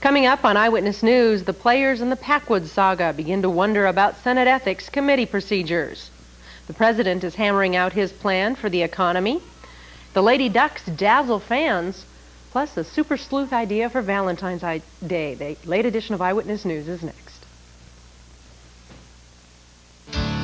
Coming up on Eyewitness News, the players in the Packwood saga begin to wonder about Senate Ethics Committee procedures. The president is hammering out his plan for the economy. The Lady Ducks dazzle fans, plus a super sleuth idea for Valentine's Day. The late edition of Eyewitness News is next.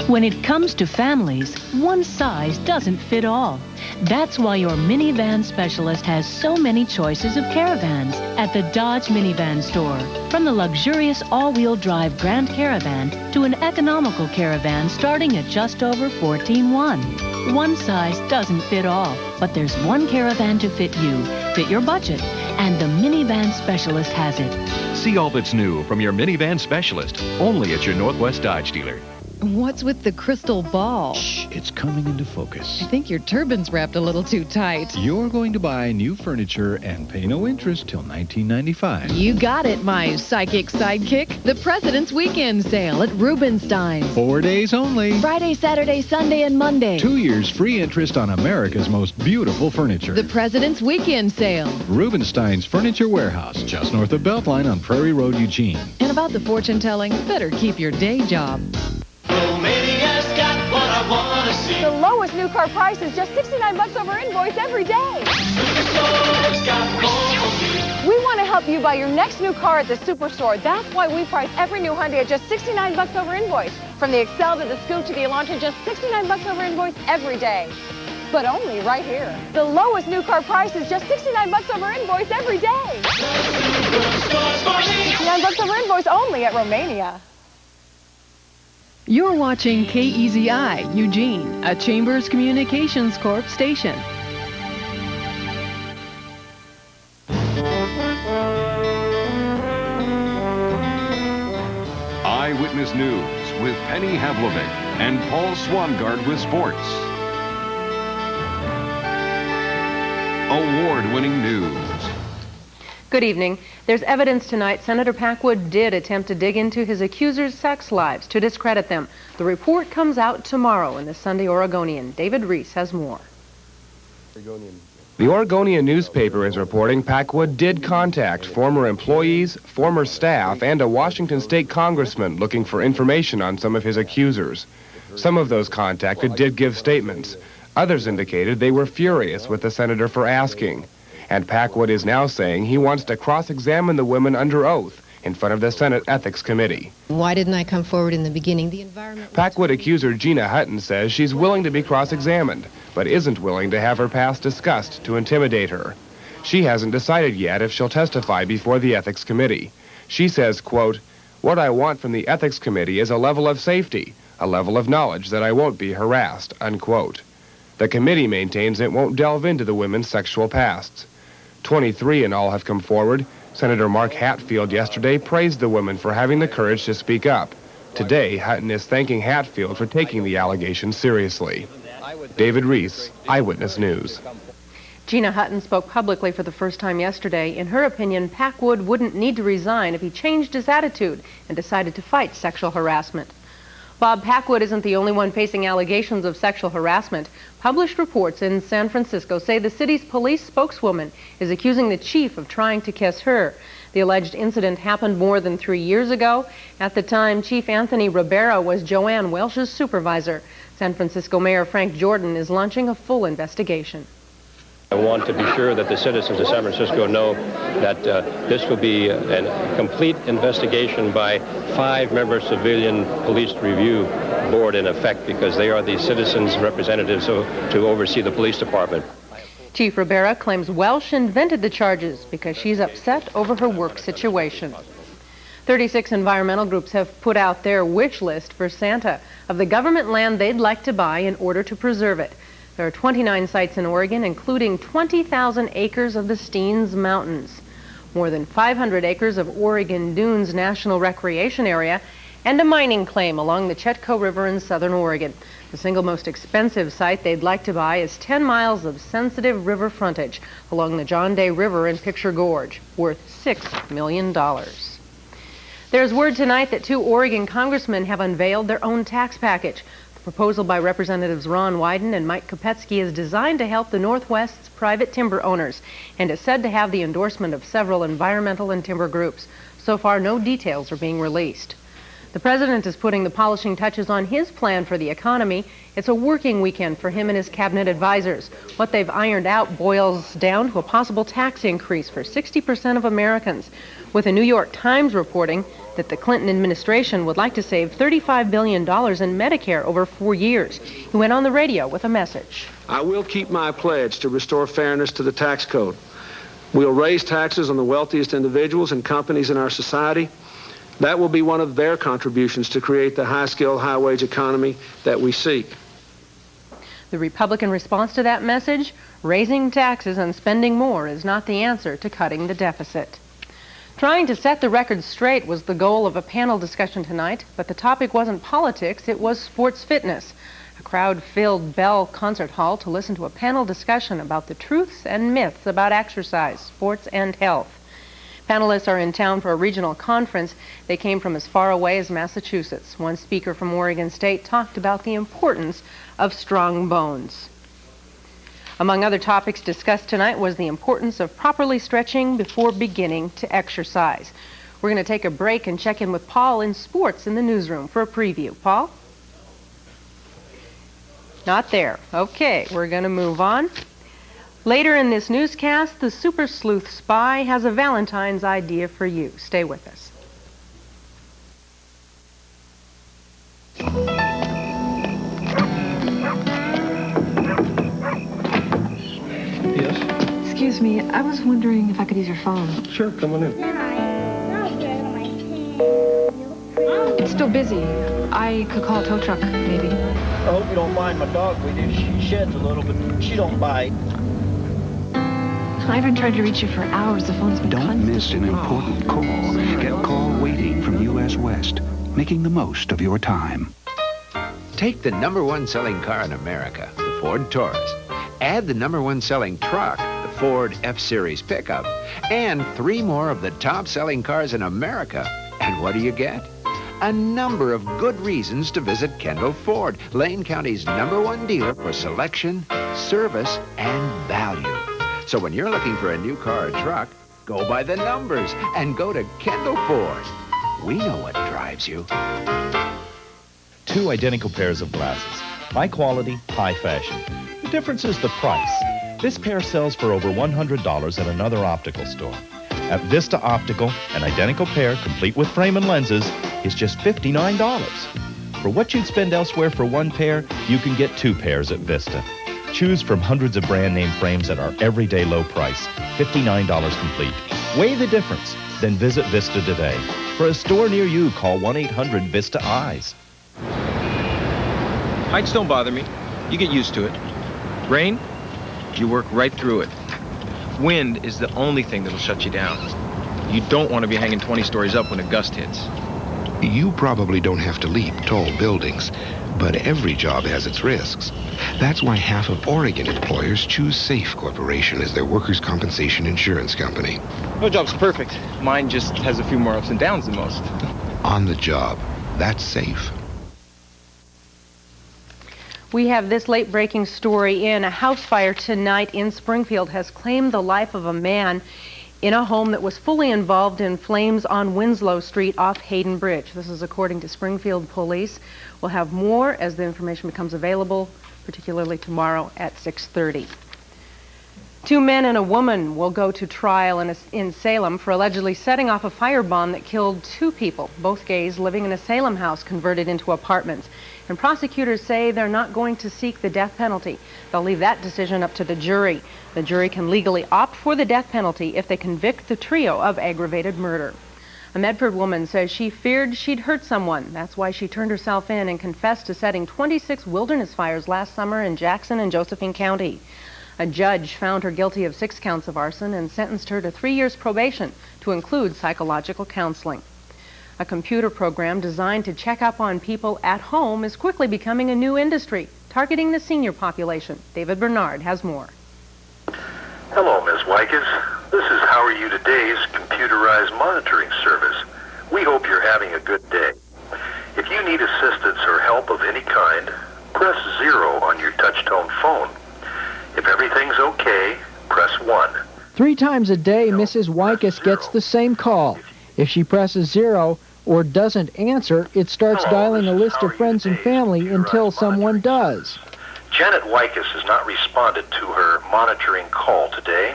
When it comes to families, one size doesn't fit all. That's why your minivan specialist has so many choices of caravans at the Dodge Minivan Store. From the luxurious all-wheel drive Grand Caravan to an economical caravan starting at just over $14,100. One size doesn't fit all, but there's one caravan to fit you, fit your budget, and the minivan specialist has it. See all that's new from your minivan specialist, only at your Northwest Dodge dealer. What's with the crystal ball? Shh, it's coming into focus. I think your turban's wrapped a little too tight. You're going to buy new furniture and pay no interest till 1995. You got it, my psychic sidekick. The President's Weekend Sale at Rubenstein's. 4 days only. Friday, Saturday, Sunday, and Monday. 2 years free interest on America's most beautiful furniture. The President's Weekend Sale. Rubenstein's Furniture Warehouse, just north of Beltline on Prairie Road, Eugene. And about the fortune telling, better keep your day job. Romania's got what I want to see. The lowest new car price is just $69 over invoice every day. Superstore's got more for me. We want to help you buy your next new car at the Superstore. That's why we price every new Hyundai at just $69 over invoice. From the Excel to the Scoop to the Elantra, just $69 over invoice every day. But only right here. The lowest new car price is just $69 over invoice every day. Superstore's for me. $69 over invoice only at Romania. You're watching KEZI, Eugene, a Chambers Communications Corp station. Eyewitness News with Penny Havlovic and Paul Swangard with sports. Award-winning news. Good evening. There's evidence tonight Senator Packwood did attempt to dig into his accusers' sex lives to discredit them. The report comes out tomorrow in the Sunday Oregonian. David Reese has more. The Oregonian newspaper is reporting Packwood did contact former employees, former staff, and a Washington state congressman looking for information on some of his accusers. Some of those contacted did give statements. Others indicated they were furious with the senator for asking. And Packwood is now saying he wants to cross-examine the women under oath in front of the Senate Ethics Committee. Why didn't I come forward in the beginning? The environment... Packwood accuser Gina Hutton says she's willing to be cross-examined, but isn't willing to have her past discussed to intimidate her. She hasn't decided yet if she'll testify before the Ethics Committee. She says, quote, "What I want from the Ethics Committee is a level of safety, a level of knowledge that I won't be harassed," unquote. The committee maintains it won't delve into the women's sexual pasts. 23 in all have come forward. Senator Mark Hatfield yesterday praised the women for having the courage to speak up. Today, Hutton is thanking Hatfield for taking the allegations seriously. David Reese, Eyewitness News. Gina Hutton spoke publicly for the first time yesterday. In her opinion, Packwood wouldn't need to resign if he changed his attitude and decided to fight sexual harassment. Bob Packwood isn't the only one facing allegations of sexual harassment. Published reports in San Francisco say the city's police spokeswoman is accusing the chief of trying to kiss her. The alleged incident happened more than 3 years ago. At the time, Chief Anthony Ribera was Joanne Welsh's supervisor. San Francisco Mayor Frank Jordan is launching a full investigation. I want to be sure that the citizens of San Francisco know that this will be a complete investigation by 5-member civilian police review board in effect, because they are the citizens' representatives to oversee the police department. Chief Ribera claims Welsh invented the charges because she's upset over her work situation. 36 environmental groups have put out their wish list for Santa of the government land they'd like to buy in order to preserve it. There are 29 sites in Oregon, including 20,000 acres of the Steens Mountains, more than 500 acres of Oregon Dunes National Recreation Area, and a mining claim along the Chetco River in southern Oregon. The single most expensive site they'd like to buy is 10 miles of sensitive river frontage along the John Day River in Picture Gorge, worth $6 million. There's word tonight that 2 Oregon congressmen have unveiled their own tax package. The proposal by Representatives Ron Wyden and Mike Kopetsky is designed to help the Northwest's private timber owners and is said to have the endorsement of several environmental and timber groups. So far, no details are being released. The president is putting the polishing touches on his plan for the economy. It's a working weekend for him and his cabinet advisors. What they've ironed out boils down to a possible tax increase for 60% of Americans, with the New York Times reporting that the Clinton administration would like to save $35 billion in Medicare over 4 years. He went on the radio with a message. I will keep my pledge to restore fairness to the tax code. We'll raise taxes on the wealthiest individuals and companies in our society. That will be one of their contributions to create the high-skilled, high-wage economy that we seek. The Republican response to that message? Raising taxes and spending more is not the answer to cutting the deficit. Trying to set the record straight was the goal of a panel discussion tonight, but the topic wasn't politics, it was sports fitness. A crowd filled Bell Concert Hall to listen to a panel discussion about the truths and myths about exercise, sports, and health. Panelists are in town for a regional conference. They came from as far away as Massachusetts. One speaker from Oregon State talked about the importance of strong bones. Among other topics discussed tonight was the importance of properly stretching before beginning to exercise. We're going to take a break and check in with Paul in sports in the newsroom for a preview. Paul? Not there. Okay, we're going to move on. Later in this newscast, the super sleuth spy has a Valentine's idea for you. Stay with us. Yes? Excuse me, I was wondering if I could use your phone. Sure, come on in. It's still busy. I could call a tow truck, maybe. I hope you don't mind my dog with you. She sheds a little, but she don't bite. I've been trying to reach you for hours. The phone's been Don't miss an important call. Get a call waiting from U.S. West, making the most of your time. Take the #1 selling car in America, the Ford Taurus. Add the #1 selling truck, the Ford F-Series pickup, and 3 more of the top selling cars in America. And what do you get? A number of good reasons to visit Kendall Ford, Lane County's #1 dealer for selection, service, and value. So when you're looking for a new car or truck, go by the numbers and go to Kendall Ford. We know what drives you. 2 identical pairs of glasses. High quality, high fashion. The difference is the price. This pair sells for over $100 at another optical store. At Vista Optical, an identical pair, complete with frame and lenses, is just $59. For what you'd spend elsewhere for 1 pair, you can get 2 pairs at Vista. Choose from hundreds of brand name frames at our everyday low price, $59 complete. Weigh the difference, then visit Vista today. For a store near you, call 1-800-VISTA-EYES. Heights don't bother me. You get used to it. Rain, you work right through it. Wind is the only thing that'll shut you down. You don't want to be hanging 20 stories up when a gust hits. You probably don't have to leap tall buildings, but every job has its risks. That's why half of Oregon employers choose SAFE Corporation as their workers' compensation insurance company. No job's perfect. Mine just has a few more ups and downs than most. On the job, that's SAFE. We have this late-breaking story in. A house fire tonight in Springfield has claimed the life of a man in a home that was fully involved in flames on Winslow Street off Hayden Bridge. This is according to Springfield Police. We'll have more as the information becomes available, particularly tomorrow at 6:30. 2 men and a woman will go to trial in Salem for allegedly setting off a firebomb that killed 2 people, both gays living in a Salem house converted into apartments. And prosecutors say they're not going to seek the death penalty. They'll leave that decision up to the jury. The jury can legally opt for the death penalty if they convict the trio of aggravated murder. A Medford woman says she feared she'd hurt someone. That's why she turned herself in and confessed to setting 26 wilderness fires last summer in Jackson and Josephine County. A judge found her guilty of 6 counts of arson and sentenced her to 3 years probation to include psychological counseling. A computer program designed to check up on people at home is quickly becoming a new industry, targeting the senior population. David Bernard has more. Hello, Ms. Wykes. This is How Are You Today's computerized monitoring service. We hope you're having a good day. If you need assistance or help of any kind, press 0 on your touch-tone phone. If everything's okay, press 1. 3 times a day, Mrs. Wycus gets the same call. If she presses 0 or doesn't answer, it starts dialing a list of friends and family until someone does. Janet Wycus has not responded to her monitoring call today.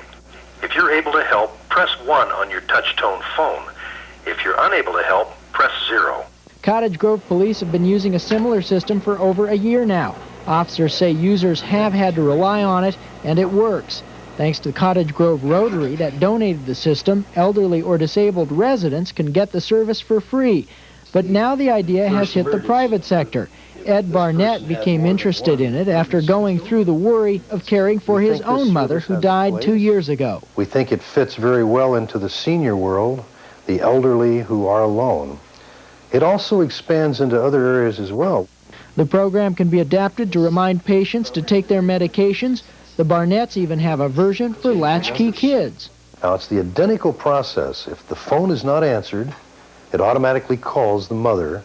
If you're able to help, press 1 on your touch-tone phone. If you're unable to help, press 0. Cottage Grove police have been using a similar system for over a year now. Officers say users have had to rely on it, and it works. Thanks to the Cottage Grove Rotary that donated the system, elderly or disabled residents can get the service for free. But now the idea has hit the private sector. Ed Barnett became interested in it after going through the worry of caring for his own mother who died 2 years ago. We think it fits very well into the senior world, the elderly who are alone. It also expands into other areas as well. The program can be adapted to remind patients to take their medications. The Barnetts even have a version for latchkey kids. Now, it's the identical process. If the phone is not answered, it automatically calls the mother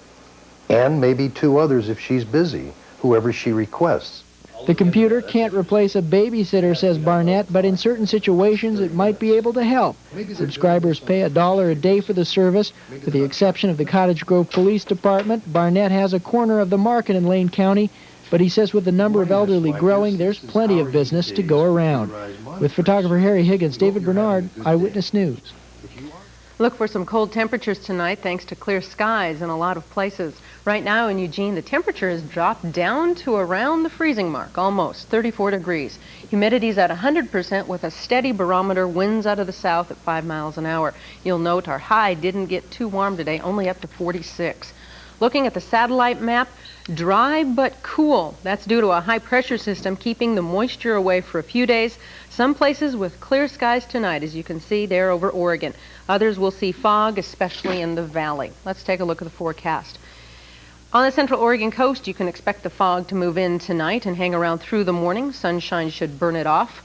and maybe 2 others if she's busy, whoever she requests. The computer can't replace a babysitter, says Barnett, but in certain situations it might be able to help. Subscribers pay $1 a day for the service. With the exception of the Cottage Grove Police Department, Barnett has a corner of the market in Lane County, but he says with the number of elderly growing, there's plenty of business to go around. With photographer Harry Higgins, David Bernard, Eyewitness News. Look for some cold temperatures tonight thanks to clear skies in a lot of places. Right now in Eugene, the temperature has dropped down to around the freezing mark, almost 34 degrees. Humidity's at 100% with a steady barometer, winds out of the south at 5 miles an hour. You'll note our high didn't get too warm today, only up to 46. Looking at the satellite map, dry but cool. That's due to a high pressure system keeping the moisture away for a few days. Some places with clear skies tonight, as you can see there over Oregon. Others will see fog, especially in the valley. Let's take a look at the forecast. On the central Oregon coast, you can expect the fog to move in tonight and hang around through the morning. Sunshine should burn it off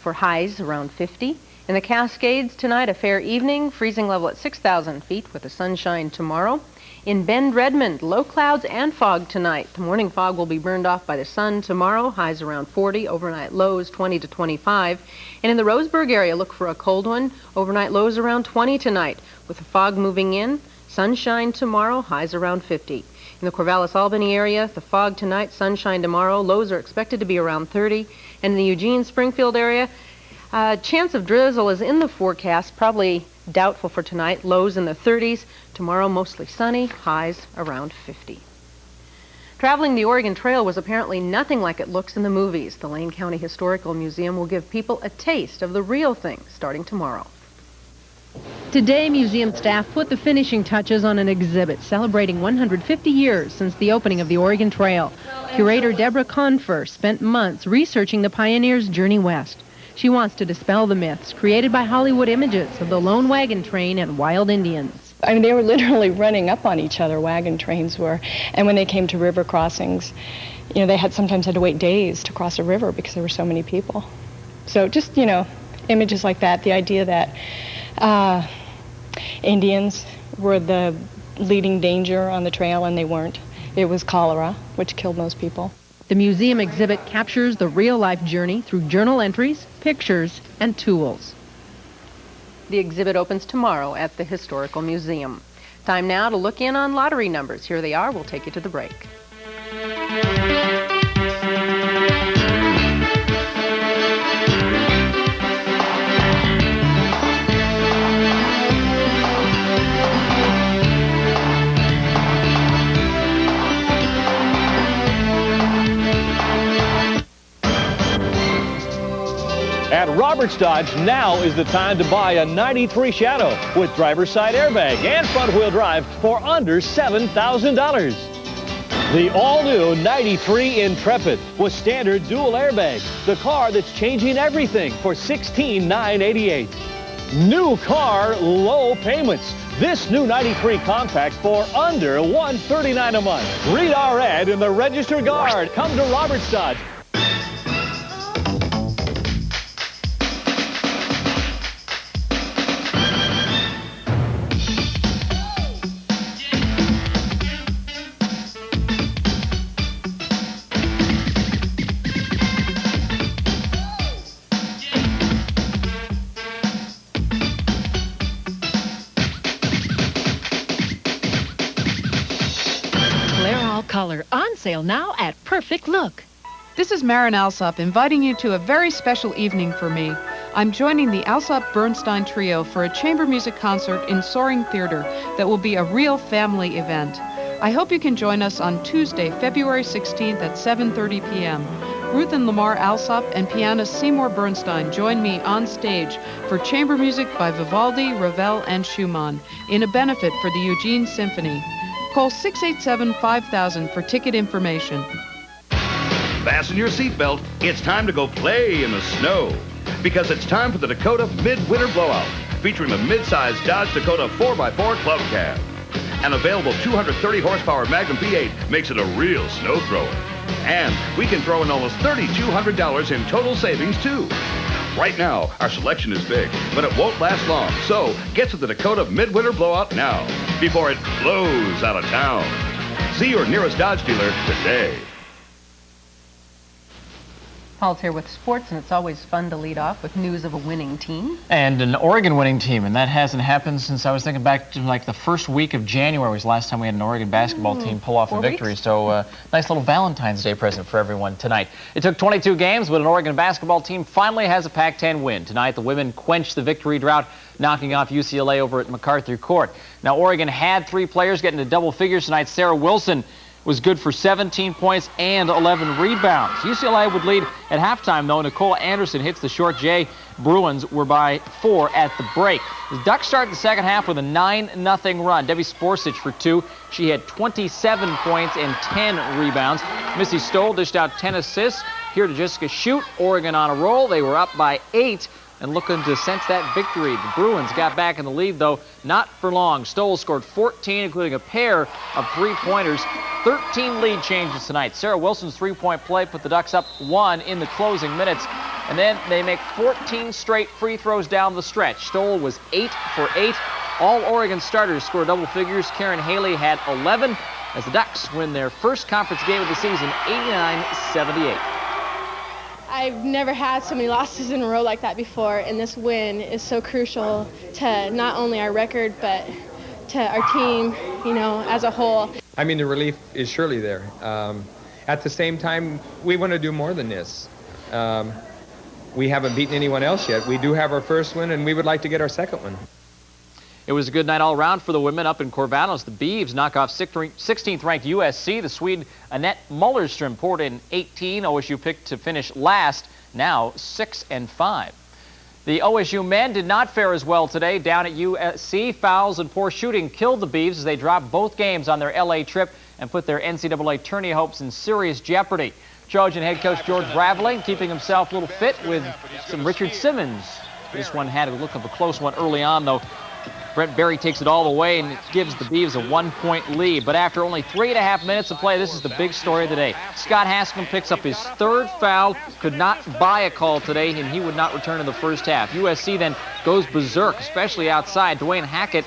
for highs around 50. In the Cascades tonight, a fair evening, freezing level at 6,000 feet with the sunshine tomorrow. In Bend, Redmond, low clouds and fog tonight. The morning fog will be burned off by the sun tomorrow, highs around 40, overnight lows 20 to 25. And in the Roseburg area, look for a cold one, overnight lows around 20 tonight. With the fog moving in, sunshine tomorrow, highs around 50. In the Corvallis-Albany area, the fog tonight, sunshine tomorrow, lows are expected to be around 30. And in the Eugene-Springfield area, chance of drizzle is in the forecast, probably doubtful for tonight, lows in the 30s. Tomorrow, mostly sunny, highs around 50. Traveling the Oregon Trail was apparently nothing like it looks in the movies. The Lane County Historical Museum will give people a taste of the real thing starting tomorrow. Today, museum staff put the finishing touches on an exhibit celebrating 150 years since the opening of the Oregon Trail. Curator Deborah Confer spent months researching the pioneers' journey west. She wants to dispel the myths created by Hollywood images of the lone wagon train and wild Indians. I mean, they were literally running up on each other, wagon trains were. And when they came to river crossings, you know, they sometimes had to wait days to cross a river because there were so many people. So just, you know, images like that, the idea that Indians were the leading danger on the trail, and they weren't. It was cholera, which killed most people. The museum exhibit captures the real-life journey through journal entries, pictures, and tools. The exhibit opens tomorrow at the Historical Museum. Time now to look in on lottery numbers. Here they are. We'll take you to the break. At Roberts Dodge, now is the time to buy a 93 Shadow with driver's side airbag and front-wheel drive for under $7,000. The all-new 93 Intrepid with standard dual airbags, the car that's changing everything for $16,988. New car, low payments. This new 93 Compact for under $139 a month. Read our ad in the Register Guard. Come to Roberts Dodge. color, on sale now at Perfect Look. This is Marin Alsop inviting you to a very special evening for me. I'm joining the Alsop-Bernstein Trio for a chamber music concert in Soaring Theater that will be a real family event. I hope you can join us on Tuesday, February 16th at 7:30 p.m. Ruth and Lamar Alsop and pianist Seymour Bernstein join me on stage for chamber music by Vivaldi, Ravel, and Schumann in a benefit for the Eugene Symphony. Call 687-5000 for ticket information. Fasten your seatbelt. It's time to go play in the snow. Because it's time for the Dakota Midwinter Blowout, featuring the mid-size Dodge Dakota 4x4 Club Cab. An available 230 horsepower Magnum V8 makes it a real snow thrower. And we can throw in almost $3,200 in total savings, too. Right now, our selection is big, but it won't last long. So get to the Dakota Midwinter Blowout now, before it blows out of town. See your nearest Dodge dealer today. Paul's here with sports, and it's always fun to lead off with news of a winning team. And an Oregon winning team, and that hasn't happened since, I was thinking back to like the first week of January was the last time we had an Oregon basketball team pull off a victory. Weeks. So nice little Valentine's Day present for everyone tonight. It took 22 games, but an Oregon basketball team finally has a Pac-10 win. Tonight, the women quenched the victory drought, knocking off UCLA over at MacArthur Court. Now, Oregon had 3 players get into double figures tonight. Sarah Wilson was good for 17 points and 11 rebounds. UCLA would lead at halftime, though. Nicole Anderson hits the short J. Bruins were by 4 at the break. The Ducks started the second half with a 9-0 run. Debbie Sporcich for 2. She had 27 points and 10 rebounds. Missy Stoll dished out 10 assists. Here to Jessica Shute. Oregon on a roll. They were up by 8 and looking to cinch that victory. The Bruins got back in the lead, though, not for long. Stoll scored 14, including a pair of 3-pointers. 13 lead changes tonight. Sarah Wilson's 3-point play put the Ducks up 1 in the closing minutes. And then they make 14 straight free throws down the stretch. Stoll was 8 for 8. All Oregon starters scored double figures. Karen Haley had 11 as the Ducks win their first conference game of the season, 89-78. I've never had so many losses in a row like that before, and this win is so crucial to not only our record, but to our team, you know, as a whole. I mean, the relief is surely there. At the same time, we want to do more than this. We haven't beaten anyone else yet. We do have our first win, and we would like to get our second one. It was a good night all around for the women up in Corvallis. The Beavs knock off 16th-ranked USC. The Swede Annette Mullerström poured in 18. OSU picked to finish last, now 6-5. The OSU men did not fare as well today. Down at USC, fouls and poor shooting killed the Beavs as they dropped both games on their L.A. trip and put their NCAA tourney hopes in serious jeopardy. Trojan head coach George Raveling keeping himself a little fit with some Richard Simmons. This one had a look of a close one early on, though. Brent Berry takes it all the way and it gives the Beavs a 1-point lead. But after only 3.5 minutes of play, this is the big story of the day. Scott Haskell picks up his 3rd foul, could not buy a call today, and he would not return in the first half. USC then goes berserk, especially outside. Dwayne Hackett,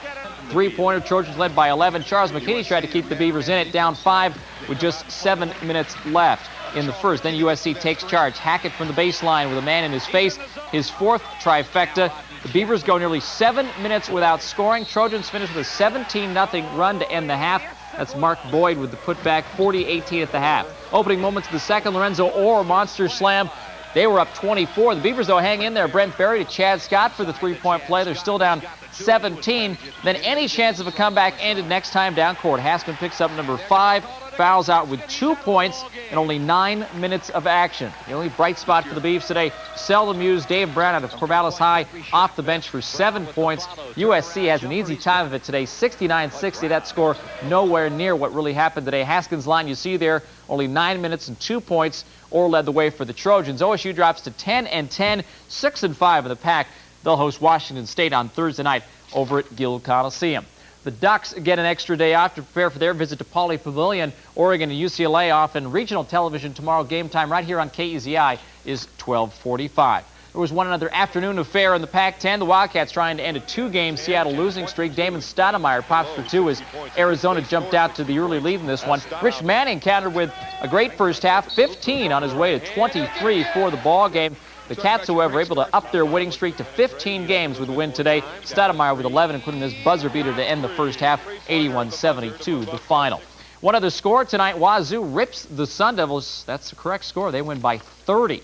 3-pointer. Trojans led by 11. Charles McKinney tried to keep the Beavers in it, down 5 with just 7 minutes left in the first. Then USC takes charge. Hackett from the baseline with a man in his face. His 4th trifecta. The Beavers go nearly 7 minutes without scoring. Trojans finish with a 17-0 run to end the half. That's Mark Boyd with the putback, 40-18 at the half. Opening moments of the second, Lorenzo Orr, monster slam. They were up 24. The Beavers, though, hang in there. Brent Berry to Chad Scott for the 3-point play. They're still down 17. Then any chance of a comeback ended next time down court. Haskell picks up number 5. Fouls out with 2 points and only 9 minutes of action. The only bright spot for the Beavs today, seldom used Dave Brown out of Corvallis High off the bench for 7 points. USC has an easy time of it today, 69-60. That score nowhere near what really happened today. Haskins' line you see there, only 9 minutes and 2 points. Orr led the way for the Trojans. OSU drops to 10-10, 6-5 in the pack. They'll host Washington State on Thursday night over at Gill Coliseum. The Ducks get an extra day off to prepare for their visit to Pauley Pavilion. Oregon and UCLA off in regional television tomorrow. Game time right here on KEZI is 12:45. There was one another afternoon affair in the Pac-10. The Wildcats trying to end a 2-game Seattle losing streak. Damon Stoudemire pops for 2 as Arizona jumped out to the early lead in this one. Rich Manning countered with a great first half, 15 on his way to 23 for the ball game. The Cats, however, able to up their winning streak to 15 games with a win today. Stoudemire with 11, including his buzzer beater to end the first half, 81-72 the final. One other score tonight, Wazoo rips the Sun Devils. That's the correct score. They win by 30.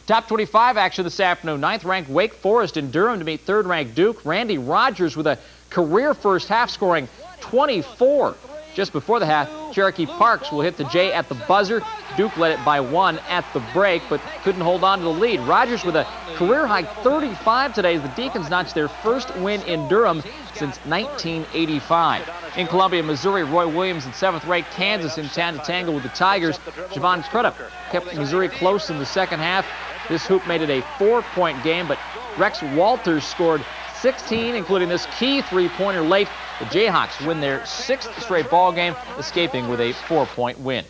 Top 25 action this afternoon. 9th-ranked Wake Forest in Durham to meet 3rd-ranked Duke. Randy Rogers with a career first half, scoring 24. Just before the half, Cherokee Parks will hit the J at the buzzer. Duke led it by 1 at the break, but couldn't hold on to the lead. Rogers with a career-high 35 today as the Deacons notched their first win in Durham since 1985. In Columbia, Missouri, Roy Williams and 7th-ranked Kansas in town to tangle with the Tigers. Javon Crudup kept Missouri close in the second half. This hoop made it a 4-point game, but Rex Walters scored 16, including this key three-pointer late. The Jayhawks win their 6th straight ball game, escaping with a 4-point win.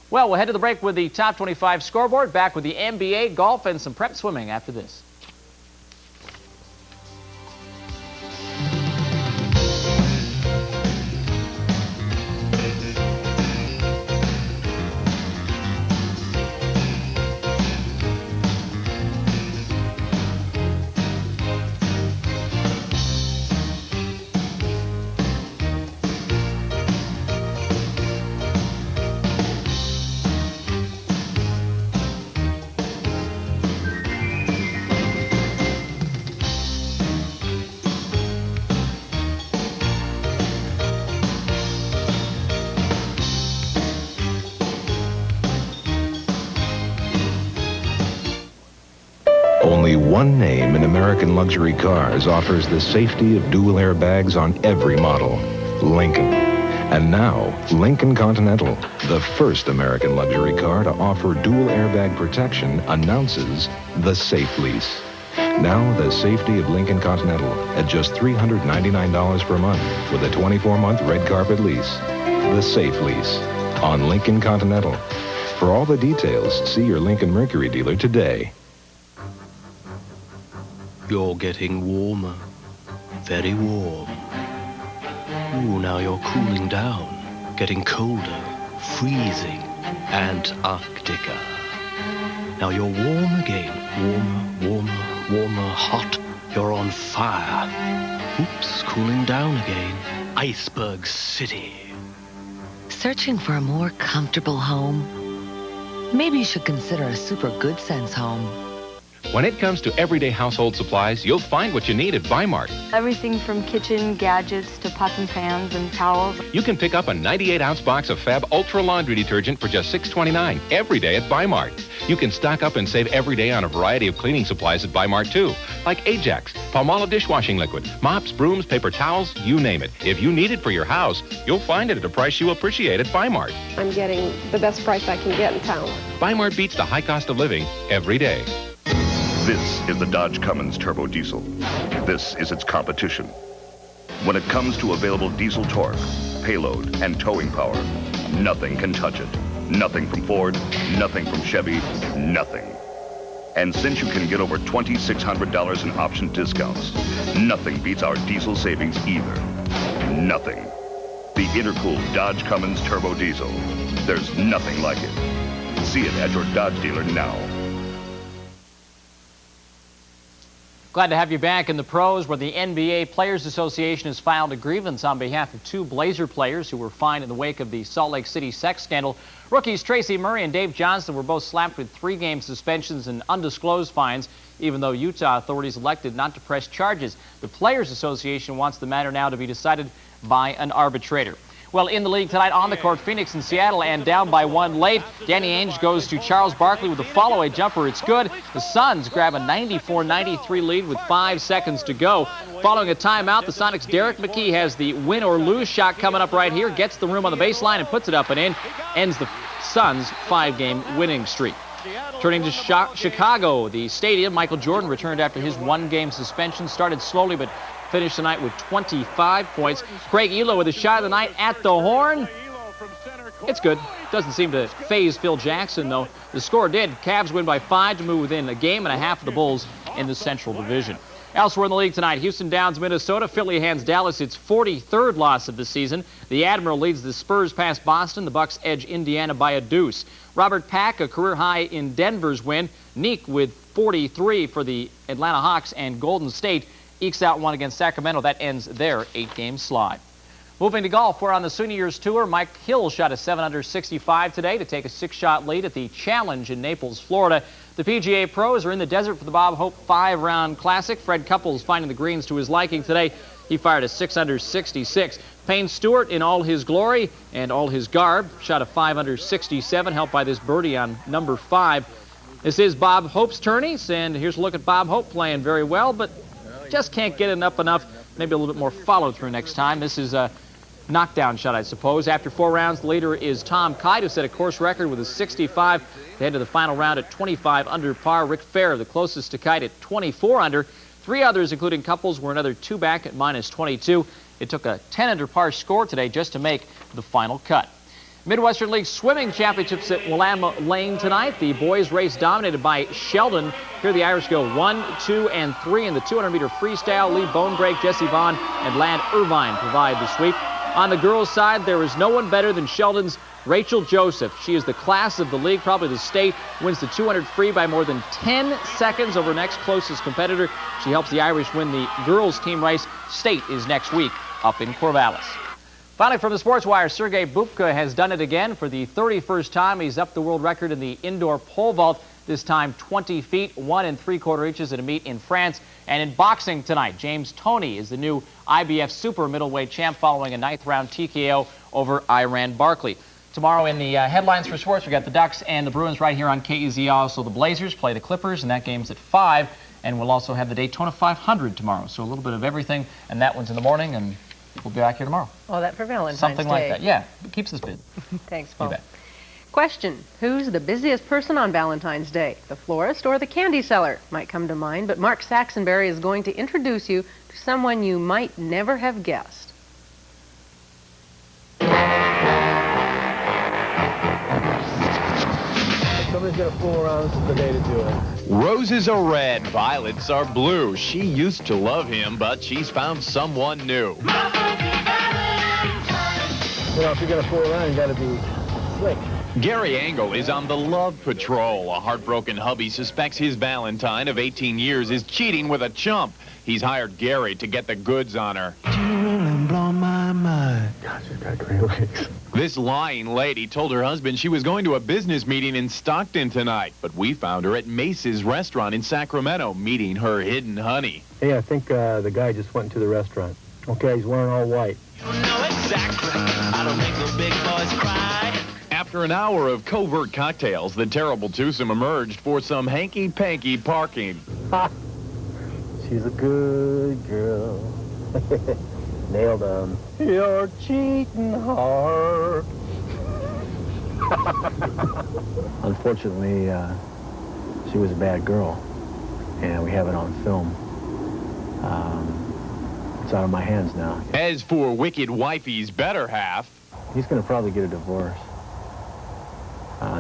Well, we'll head to the break with the top 25 scoreboard. Back with the NBA, golf, and some prep swimming after this. Only one name in American luxury cars offers the safety of dual airbags on every model: Lincoln. And now, Lincoln Continental, the first American luxury car to offer dual airbag protection, announces the Safe Lease. Now, the safety of Lincoln Continental at just $399 per month with a 24-month red carpet lease. The Safe Lease on Lincoln Continental. For all the details, see your Lincoln Mercury dealer today. You're getting warmer, very warm. Ooh, now you're cooling down, getting colder, freezing, Antarctica. Now you're warm again, warmer, warmer, warmer, hot. You're on fire. Oops, cooling down again, Iceberg City. Searching for a more comfortable home? Maybe you should consider a Super Good Sense home. When it comes to everyday household supplies, you'll find what you need at Weimart. Everything from kitchen gadgets to pots and pans and towels. You can pick up a 98-ounce box of Fab Ultra Laundry Detergent for just $6.29 every day at Weimart. You can stock up and save every day on a variety of cleaning supplies at Weimart, too, like Ajax, Palmolive dishwashing liquid, mops, brooms, paper towels, you name it. If you need it for your house, you'll find it at a price you appreciate at Weimart. I'm getting the best price I can get in town. Weimart beats the high cost of living every day. This is the Dodge Cummins Turbo Diesel. This is its competition. When it comes to available diesel torque, payload, and towing power, nothing can touch it. Nothing from Ford, nothing from Chevy, nothing. And since you can get over $2,600 in option discounts, nothing beats our diesel savings either. Nothing. The intercooled Dodge Cummins Turbo Diesel. There's nothing like it. See it at your Dodge dealer now. Glad to have you back in the pros, where the NBA Players Association has filed a grievance on behalf of 2 Blazer players who were fined in the wake of the Salt Lake City sex scandal. Rookies Tracy Murray and Dave Johnston were both slapped with 3-game suspensions and undisclosed fines, even though Utah authorities elected not to press charges. The Players Association wants the matter now to be decided by an arbitrator. Well, in the league tonight, on the court, Phoenix and Seattle, and down by 1 late. Danny Ainge goes to Charles Barkley with a follow-away jumper. It's good. The Suns grab a 94-93 lead with 5 seconds to go. Following a timeout, the Sonics' Derek McKee has the win-or-lose shot coming up right here, gets the room on the baseline and puts it up and in, ends the Suns' 5-game winning streak. Turning to Chicago, the stadium, Michael Jordan returned after his 1-game suspension, started slowly but finished the night with 25 points. Craig Elo with a shot of the night at the horn. It's good. Doesn't seem to faze Phil Jackson, though. The score did. Cavs win by 5 to move within a game and a half of the Bulls in the Central Division. Elsewhere in the league tonight, Houston downs Minnesota. Philly hands Dallas its 43rd loss of the season. The Admiral leads the Spurs past Boston. The Bucks edge Indiana by a deuce. Robert Pack, a career high in Denver's win. Neek with 43 for the Atlanta Hawks, and Golden State ekes out one against Sacramento. That ends their 8-game slide. Moving to golf, we're on the Senior Years Tour. Mike Hill shot a 7-under 65 today to take a 6-shot lead at the Challenge in Naples, Florida. The PGA pros are in the desert for the Bob Hope 5-round classic. Fred Couples finding the greens to his liking today. He fired a 6-under 66. Payne Stewart in all his glory and all his garb shot a 5-under 67, helped by this birdie on number 5. This is Bob Hope's tourneys, and here's a look at Bob Hope playing very well, but just can't get it up enough. Maybe a little bit more follow-through next time. This is a knockdown shot, I suppose. After 4 rounds, the leader is Tom Kite, who set a course record with a 65. They head to the final round at 25 under par. Rick Fair, the closest to Kite, at 24 under. 3 others, including Couples, were another 2 back at minus 22. It took a 10 under par score today just to make the final cut. Midwestern League Swimming Championships at Willamette Lane tonight. The boys race dominated by Sheldon. Here the Irish go 1, 2, and 3 in the 200-meter freestyle. Lee Bonebrake, Jesse Vaughn, and Lad Irvine provide the sweep. On the girls' side, there is no one better than Sheldon's Rachel Joseph. She is the class of the league, probably the state, wins the 200 free by more than 10 seconds over next closest competitor. She helps the Irish win the girls' team race. State is next week up in Corvallis. Finally, from the Sports Wire, Sergei Bubka has done it again for the 31st time. He's up the world record in the indoor pole vault, this time 20 feet, 1 3/4 inches at a meet in France. And in boxing tonight, James Toney is the new IBF super middleweight champ following a 9th round TKO over Iran Barkley. Tomorrow in the headlines for sports, we got the Ducks and the Bruins right here on KEZI. Also the Blazers play the Clippers, and that game's at 5. And we'll also have the Daytona 500 tomorrow. So a little bit of everything, and that one's in the morning, and we'll be back here tomorrow. Oh, that for Valentine's Something Day. like that. Yeah, it keeps us busy. Thanks, Paul. You bet. Question: who's the busiest person on Valentine's Day? The florist or the candy seller? Might come to mind, but Mark Saxonberry is going to introduce you to someone you might never have guessed. Somebody's gonna fool around. This is the day to do it. Roses are red, violets are blue. She used to love him, but she's found someone new. You know, if you're gonna fool around, you gotta be slick. Gary Engel is on the love patrol. A heartbroken hubby suspects his Valentine of 18 years is cheating with a chump. He's hired Gary to get the goods on her. Blow my mind. God, she's got great legs. This lying lady told her husband she was going to a business meeting in Stockton tonight, but we found her at Mace's restaurant in Sacramento meeting her hidden honey. Hey, I think the guy just went into the restaurant. Okay, he's wearing all white. You know exactly. I don't make the big boys cry. After an hour of covert cocktails, the terrible twosome emerged for some hanky-panky parking. Ha! She's a good girl. Nailed him. Your cheating heart. Unfortunately, she was a bad girl, and we have it on film. It's out of my hands now. As for wicked wifey's better half, he's going to probably get a divorce.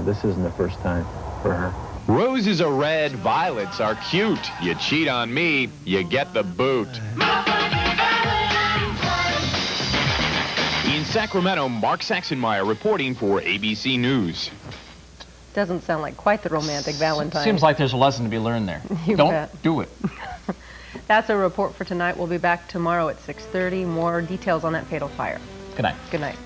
This isn't the first time for her. Roses are red, violets are cute. You cheat on me, you get the boot. In Sacramento, Mark Saxonmeyer reporting for ABC News. Doesn't sound like quite the romantic Valentine. Seems like there's a lesson to be learned there. You Don't bet. do it. That's a report for tonight. We'll be back tomorrow at 6:30. More details on that fatal fire. Good night. Good night.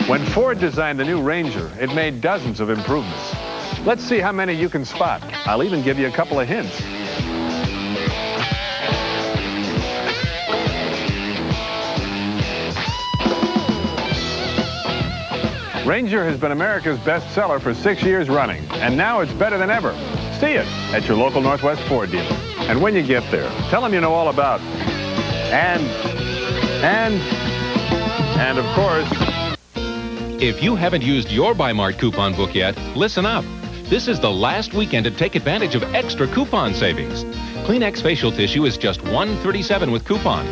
When Ford designed the new Ranger, it made dozens of improvements. Let's see how many you can spot. I'll even give you a couple of hints. Ranger has been America's best seller for 6 years running, and now it's better than ever. See it at your local Northwest Ford dealer. And when you get there, tell them you know all about And of course, if you haven't used your Buy Mart coupon book yet, listen up. This is the last weekend to take advantage of extra coupon savings. Kleenex facial tissue is just $1.37 with coupon.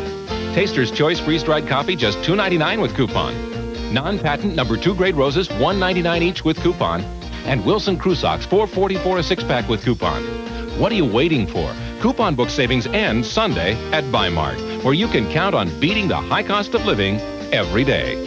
Taster's Choice freeze-dried coffee just $2.99 with coupon. Non-patent number 2 grade roses $1.99 each with coupon. And Wilson Crew Socks $4.44 a 6-pack with coupon. What are you waiting for? Coupon book savings end Sunday at Buy Mart, where you can count on beating the high cost of living every day.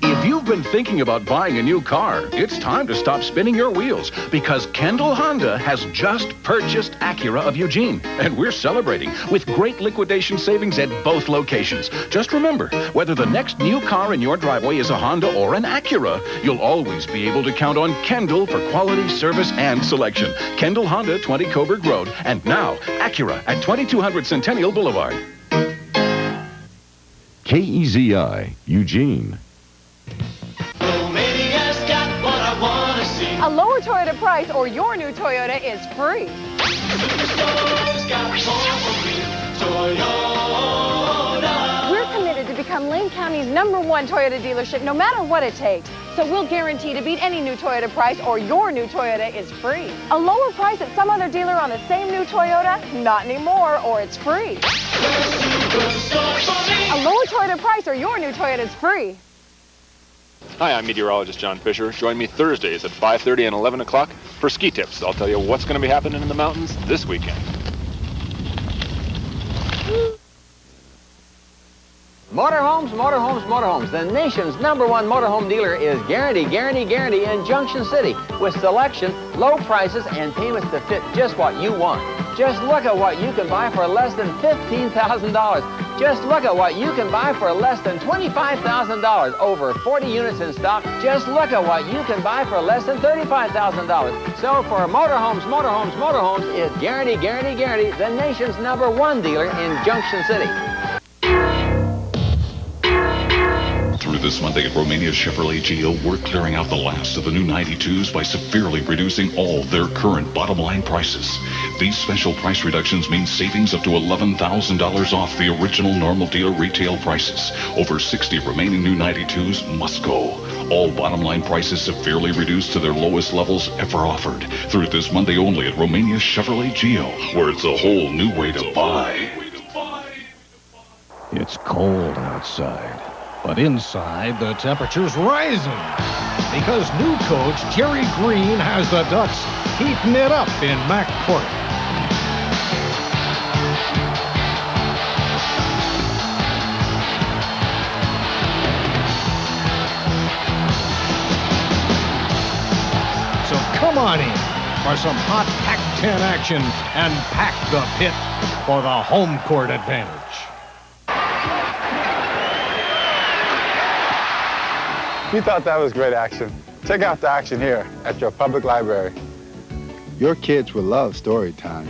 If you've been thinking about buying a new car, it's time to stop spinning your wheels because Kendall Honda has just purchased Acura of Eugene, and we're celebrating with great liquidation savings at both locations. Just remember, whether the next new car in your driveway is a Honda or an Acura, you'll always be able to count on Kendall for quality, service, and selection. Kendall Honda, 20 Coburg Road, and now Acura at 2200 Centennial Boulevard. KEZI, Eugene. A lower Toyota price or your new Toyota is free. We're committed to become Lane County's #1 Toyota dealership no matter what it takes. So we'll guarantee to beat any new Toyota price or your new Toyota is free. A lower price at some other dealer on the same new Toyota? Not anymore, or it's free. A lower Toyota price or your new Toyota is free. Hi, I'm meteorologist John Fisher. Join me Thursdays at 5:30 and 11 o'clock for ski tips. I'll tell you what's going to be happening in the mountains this weekend. Motorhomes, motorhomes, motorhomes. The nation's #1 motorhome dealer is Guarantee in Junction City with selection, low prices, and payments to fit just what you want. Just look at what you can buy for less than $15,000. Just look at what you can buy for less than $25,000. Over 40 units in stock. Just look at what you can buy for less than $35,000. So for motorhomes, motorhomes, motorhomes is Guarantee, the nation's #1 dealer in Junction City. Through this Monday at Romania Chevrolet Geo, we're clearing out the last of the new 92s by severely reducing all their current bottom line prices. These special price reductions mean savings up to $11,000 off the original normal dealer retail prices. Over 60 remaining new 92s must go. All bottom line prices severely reduced to their lowest levels ever offered. Through this Monday only at Romania Chevrolet Geo, where it's a whole new way to buy. It's cold outside. But inside, the temperature's rising because new coach Jerry Green has the Ducks heating it up in McCourt. So come on in for some hot Pac-10 action and pack the pit for the home court advantage. You thought that was great action. Check out the action here at your public library. Your kids will love story time.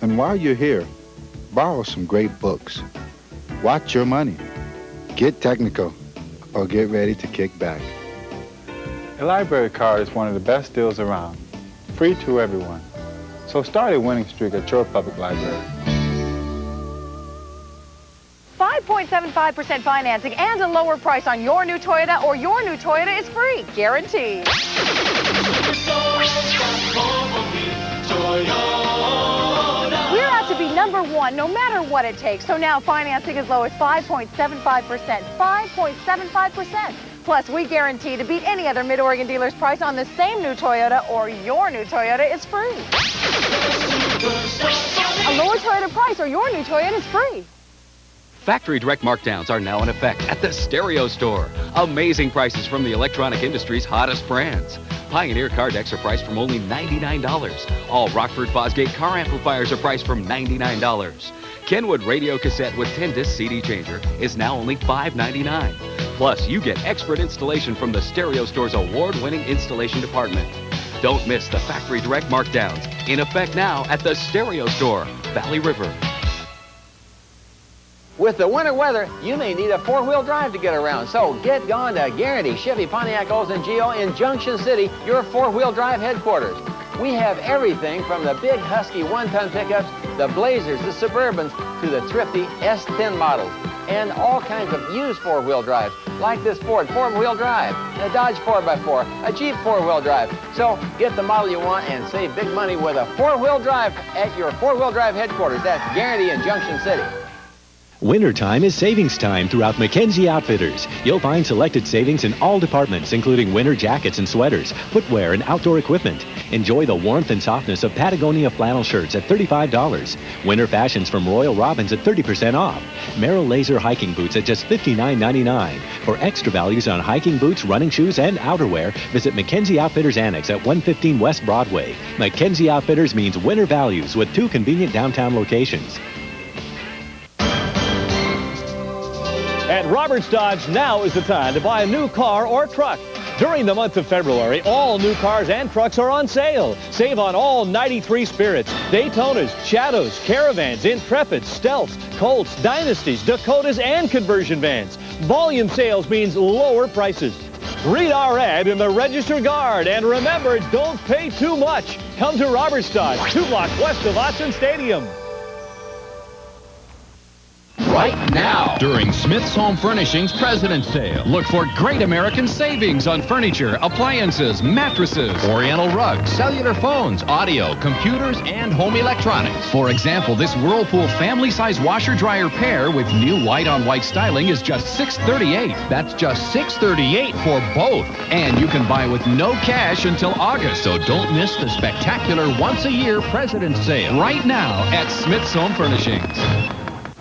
And while you're here, borrow some great books. Watch your money. Get technical or get ready to kick back. A library card is one of the best deals around. Free to everyone. So start a winning streak at your public library. 5.75% financing and a lower price on your new Toyota or your new Toyota is free. Guaranteed. We're out to be #1 no matter what it takes. So now financing as low as 5.75%. 5.75%. Plus, we guarantee to beat any other Mid-Oregon dealer's price on the same new Toyota or your new Toyota is free. A lower Toyota price or your new Toyota is free. Factory direct markdowns are now in effect at the Stereo Store. Amazing prices from the electronic industry's hottest brands. Pioneer car decks are priced from only $99. All Rockford Fosgate car amplifiers are priced from $99. Kenwood radio cassette with 10-disc CD changer is now only $5.99. Plus, you get expert installation from the Stereo Store's award-winning installation department. Don't miss the factory direct markdowns in effect now at the Stereo Store, Valley River. With the winter weather, you may need a 4-wheel drive to get around, so get gone to Guarantee Chevy, Pontiac, Olds, and Geo in Junction City, your 4-wheel drive headquarters. We have everything from the big Husky 1-ton pickups the Blazers, the Suburbans, to the thrifty S10 models, and all kinds of used four-wheel drives, like this Ford four-wheel drive, a Dodge 4x4, a Jeep four-wheel drive. So get the model you want and save big money with a four-wheel drive at your four-wheel drive headquarters. That's Guarantee in Junction City. Wintertime is savings time throughout McKenzie Outfitters. You'll find selected savings in all departments, including winter jackets and sweaters, footwear, and outdoor equipment. Enjoy the warmth and softness of Patagonia flannel shirts at $35. Winter fashions from Royal Robbins at 30% off. Merrill Laser hiking boots at just $59.99. For extra values on hiking boots, running shoes, and outerwear, visit McKenzie Outfitters Annex at 115 West Broadway. McKenzie Outfitters means winter values with 2 convenient downtown locations. At Roberts Dodge, now is the time to buy a new car or truck. During the month of February, all new cars and trucks are on sale. Save on all 93 Spirits, Daytonas, Shadows, Caravans, Intrepids, Stealths, Colts, Dynasties, Dakotas, and conversion vans. Volume sales means lower prices. Read our ad in the Register Guard, and remember, don't pay too much. Come to Roberts Dodge, 2 blocks west of Autzen Stadium. Right now, during Smith's Home Furnishings President's Sale, look for great American savings on furniture, appliances, mattresses, oriental rugs, cellular phones, audio, computers, and home electronics. For example, this Whirlpool family-size washer-dryer pair with new white-on-white styling is just $638. That's just $638 for both. And you can buy with no cash until August, so don't miss the spectacular once-a-year President's Sale right now at Smith's Home Furnishings.